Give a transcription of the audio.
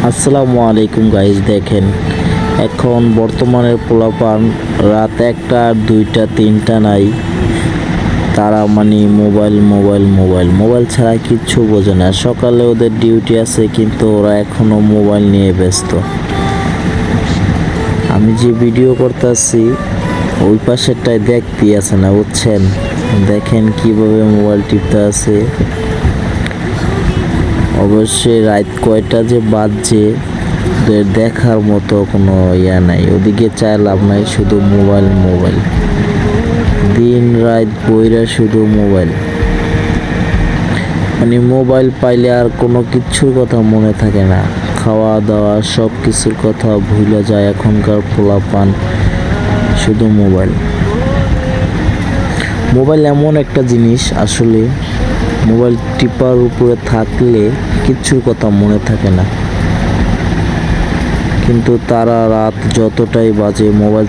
আসসালামু আলাইকুম গাইজ, দেখেন এখন বর্তমানের পোলাপান রাত 1টা, 2টা, 3টা নাই, তারা মানে মোবাইল মোবাইল মোবাইল মোবাইল ছাড়া কিচ্ছু বোঝে না। সকালে ওদের ডিউটি আছে কিন্তু ওরা এখনও মোবাইল নিয়ে ব্যস্ত। আমি যে ভিডিও করতেছি ওই পাশেরটায় দেখতে আছে না, বুঝছেন? দেখেন কিভাবে মোবাইল টিপতে আছে। অবশ্যই রাত কয়টা যে বাজছে ওদের দেখার মতো কোনো ইয়া নাই, ওদিকে চায় লাভ নাই, শুধু মোবাইল মোবাইল, দিন রাত বইরা শুধু মোবাইল। মানে মোবাইল পাইলে আর কোনো কিছুর কথা মনে থাকে না, খাওয়া দাওয়া সব কিছুর কথা ভুলে যায় এখনকার পোলাপান, শুধু মোবাইল। মোবাইল এমন একটা জিনিস, আসলে মোবাইল টিপার উপরে থাকলে কিচ্ছুর কথা মনে থাকে না, কিন্তু তারা রাত যতটাই বাজে মোবাইল